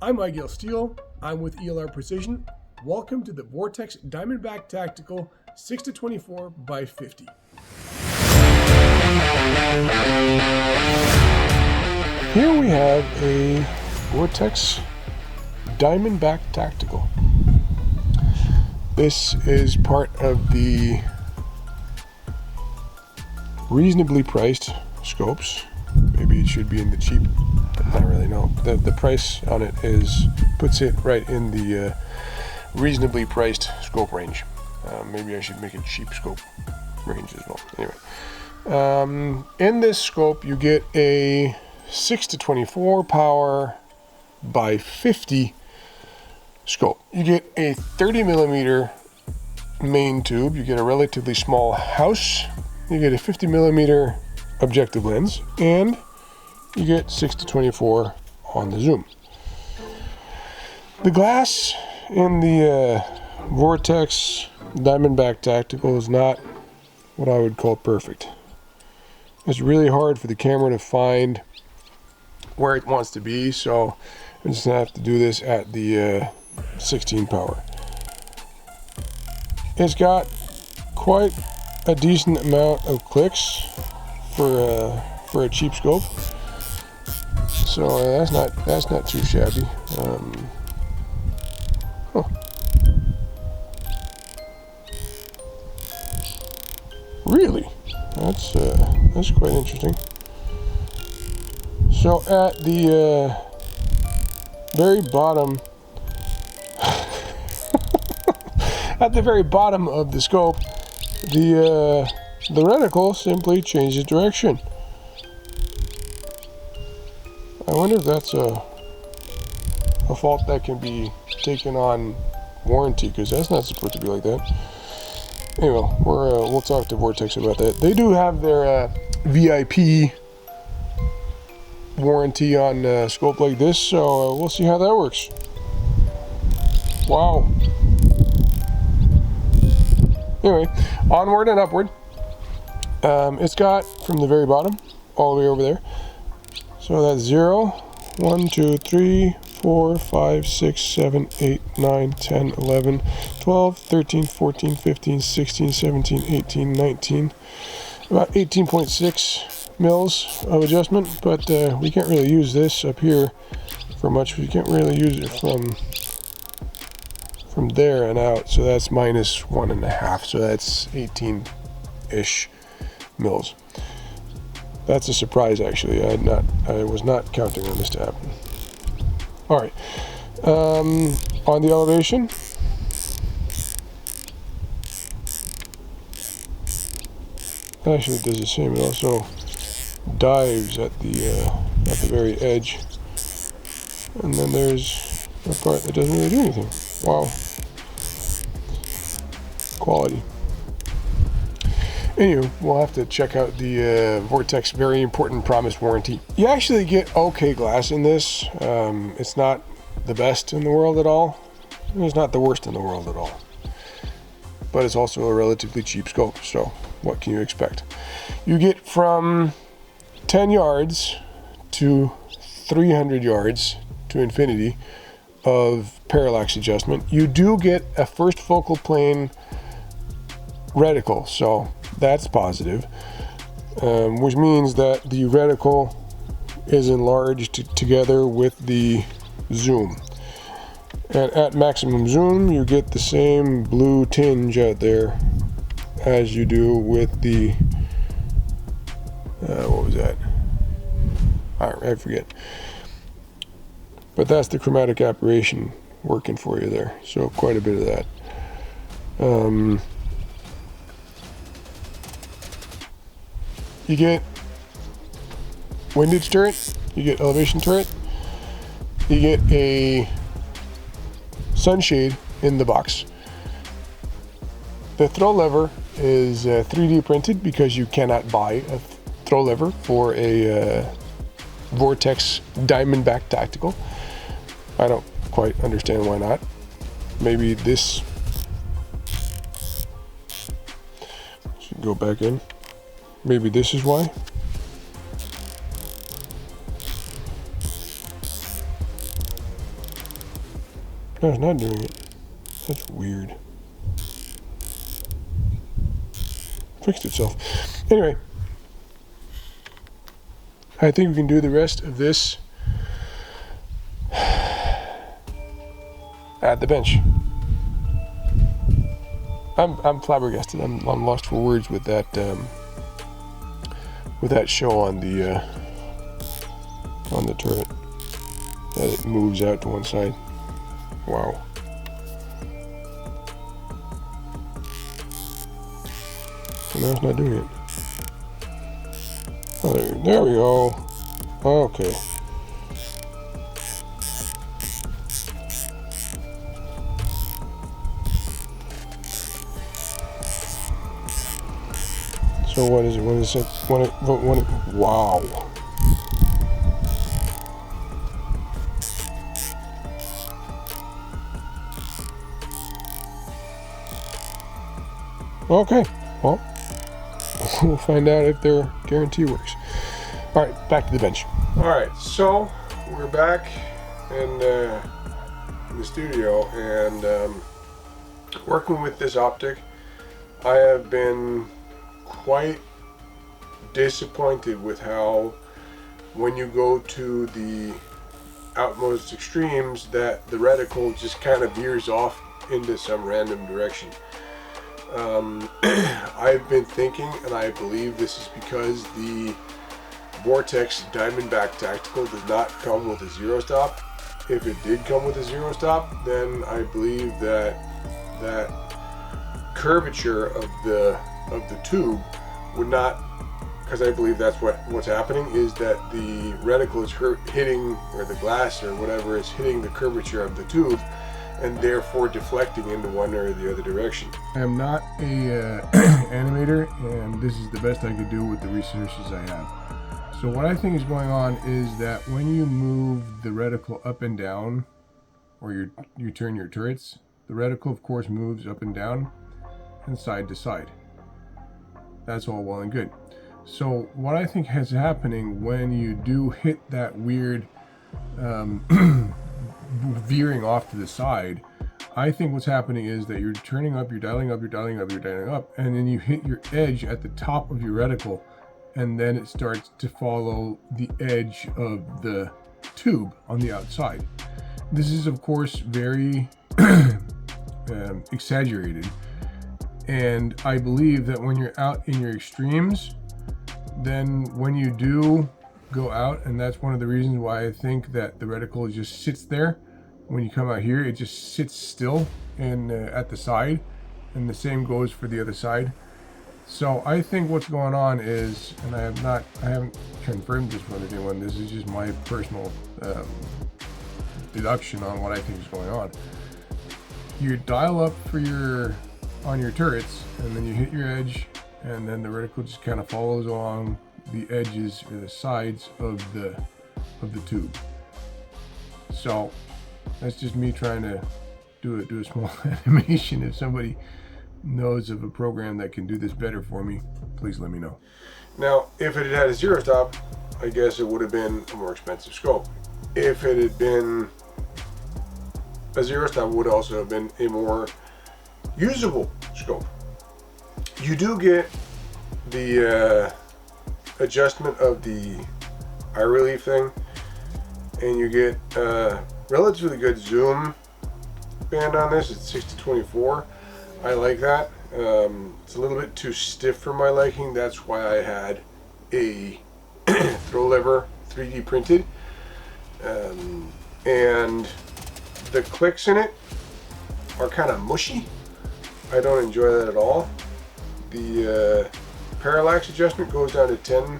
I'm Miguel Steele. I'm with ELR-Precision. Welcome to the Vortex Diamondback Tactical 6-24x50. Here we have a Vortex Diamondback Tactical. This is part of the reasonably priced scopes. Maybe it should be in the cheap, but not really. No, the price on it puts it right in the reasonably priced scope range. Maybe I should make a cheap scope range as well. Anyway, in this scope you get a 6-24 power by 50 scope. You get a 30mm main tube. You get a relatively small house. You get a 50mm objective lens, and you get 6-24 on the zoom. The glass in the Vortex Diamondback Tactical is not what I would call perfect. It's really hard for the camera to find where it wants to be, so I'm just gonna have to do this at the 16 power. It's got quite a decent amount of clicks for a cheap scope, so that's not too shabby. Really, that's quite interesting. So at the very bottom, at the very bottom of the scope, the reticle simply changes direction. I wonder if that's a fault that can be taken on warranty, because that's not supposed to be like that. Anyway, we'll talk to Vortex about that. They do have their VIP warranty on a scope like this, so we'll see how that works. Wow. Anyway, onward and upward. It's got from the very bottom all the way over there. So that's 0, 1, 2, 3, 4, 5, 6, 7, 8, 9, 10, 11, 12, 13, 14, 15, 16, 17, 18, 19. About 18.6 mils of adjustment, but we can't really use this up here for much. We can't really use it from there and out, so that's minus 1.5, so that's 18-ish mils. That's a surprise, actually. I was not counting on this to happen. All right, on the elevation, actually it does the same. It also dives at the very edge, and then there's a part that doesn't really do anything. Wow, quality. Anyway, we'll have to check out the Vortex very important promised warranty. You actually get okay glass in this. It's not the best in the world at all. It's not the worst in the world at all. But it's also a relatively cheap scope, so what can you expect? You get from 10 yards to 300 yards to infinity of parallax adjustment. You do get a first focal plane reticle, so that's positive, which means that the reticle is enlarged together with the zoom. And at maximum zoom, you get the same blue tinge out there as you do with the, what was that? I forget. But that's the chromatic aberration working for you there. So quite a bit of that. You get windage turret, you get elevation turret, you get a sunshade in the box. The throw lever is 3D printed because you cannot buy a throw lever for a Vortex Diamondback Tactical. I don't quite understand why not. Maybe this should go back in. Maybe this is why. No, it's not doing it. That's weird. Fixed itself. Anyway, I think we can do the rest of this at the bench. I'm flabbergasted. I'm lost for words with that show on the turret, that it moves out to one side. Wow. No, it's not doing it. Oh, there we go. Okay. So what is it? When is it? When it? Wow. Okay. Well, we'll find out if their guarantee works. All right, back to the bench. All right, so we're back in the studio and working with this optic. I have been quite disappointed with how, when you go to the outmost extremes, that the reticle just kind of veers off into some random direction. I've been thinking, and I believe this is because the Vortex Diamondback Tactical does not come with a zero stop. If it did come with a zero stop, then I believe that that curvature of the tube would not, because I believe that's what's happening, is that the reticle is hitting, or the glass or whatever is hitting the curvature of the tube, and therefore deflecting into one or the other direction. I am not a animator, and this is the best I could do with the resources I have. So what I think is going on is that when you move the reticle up and down, or you turn your turrets, the reticle of course moves up and down and side to side. That's all well and good. So what I think is happening when you do hit that weird veering off to the side, I think what's happening is that you're turning up, you're dialing up, you're dialing up, you're dialing up, and then you hit your edge at the top of your reticle, and then it starts to follow the edge of the tube on the outside. This is of course very exaggerated, and I believe that when you're out in your extremes, then when you do go out, and that's one of the reasons why I think that the reticle just sits there. When you come out here, it just sits still and at the side, and the same goes for the other side. So I think what's going on is, and I haven't confirmed this with anyone, this is just my personal deduction on what I think is going on. You dial up for on your turrets, and then you hit your edge, and then the reticle just kind of follows along the edges or the sides of the tube. So that's just me trying to do a small animation. If somebody knows of a program that can do this better for me, please let me know. Now, if it had a zero stop, I guess it would have been a more expensive scope. If it had been a zero stop, it would also have been a more usable scope. You do get the adjustment of the eye relief thing, and you get relatively good zoom band on this. It's 6-24. I like that. It's a little bit too stiff for my liking. That's why I had a throw lever 3D printed, and the clicks in it are kind of mushy. I don't enjoy that at all. The parallax adjustment goes down to 10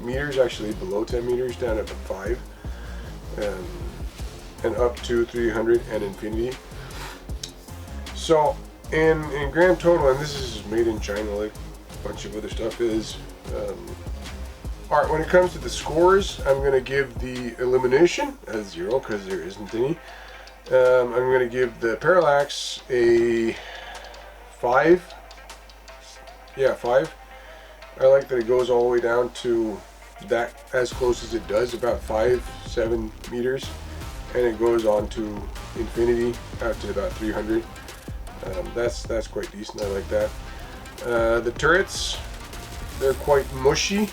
meters, actually below 10 meters, down at 5, and up to 300 and infinity. So in grand total, and this is made in China like a bunch of other stuff is, alright, when it comes to the scores, I'm going to give the illumination a 0 because there isn't any. I'm going to give the parallax a 5. Yeah, 5. I like that it goes all the way down to that, as close as it does, about 5-7 meters. and it goes on to infinity out to about 300. That's quite decent. I like that. The turrets, they're quite mushy,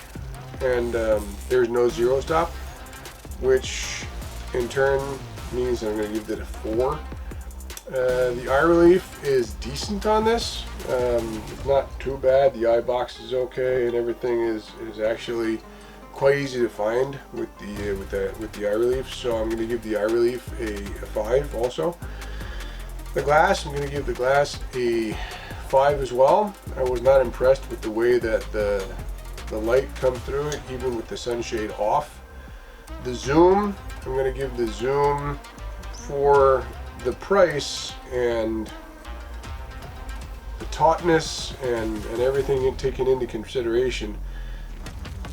and there's no zero stop, which in turn means I'm going to give it a 4. The eye relief is decent on this. It's not too bad. The eye box is okay, and everything is actually quite easy to find with the eye relief. So I'm going to give the eye relief a 5 also. The glass, I'm going to give the glass a 5 as well. I was not impressed with the way that the light comes through it, even with the sunshade off. The zoom, I'm going to give the zoom, for the price and the tautness and everything taken into consideration,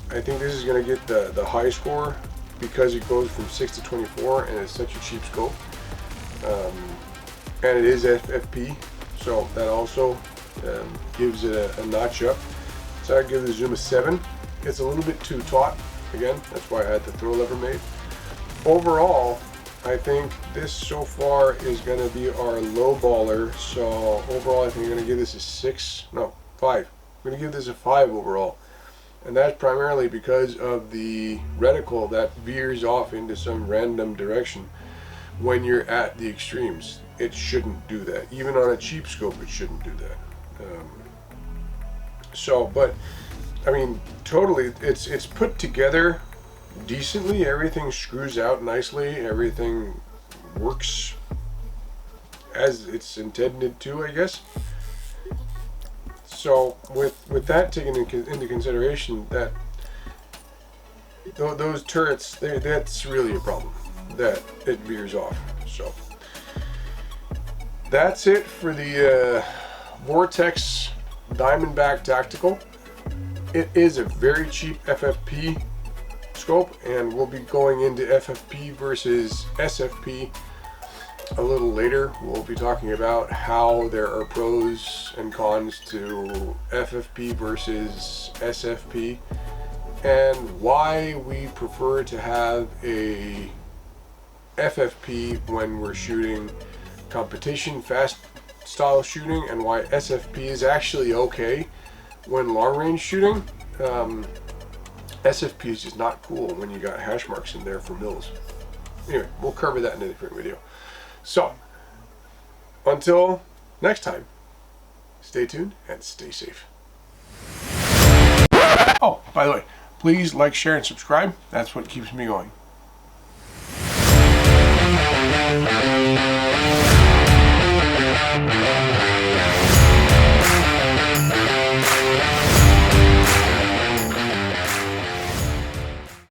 I think this is going to get the high score because it goes from 6 to 24 and it's such a cheap scope. And it is FFP, so that also gives it a notch up. So I'd give the zoom a 7. It's a little bit too taut. Again, that's why I had the throw lever made. Overall, I think this so far is going to be our low baller. So overall, I think I'm going to give this a 5. I'm going to give this a 5 overall. And that's primarily because of the reticle that veers off into some random direction when you're at the extremes. It shouldn't do that. Even on a cheap scope, it shouldn't do that. But I mean, totally, it's put together decently. Everything screws out nicely. Everything works as it's intended to, I guess. So with that taken into consideration, that those turrets, that's really a problem, that it veers off. So that's it for the Vortex Diamondback Tactical. It is a very cheap FFP scope, and we'll be going into FFP versus SFP a little later. We'll be talking about how there are pros and cons to FFP versus SFP and why we prefer to have a FFP when we're shooting competition fast style shooting, and why SFP is actually okay when long range shooting. SFP is just not cool when you got hash marks in there for mills. Anyway, we'll cover that in a different video. So, until next time, stay tuned and stay safe. Oh, by the way, please like, share, and subscribe. That's what keeps me going.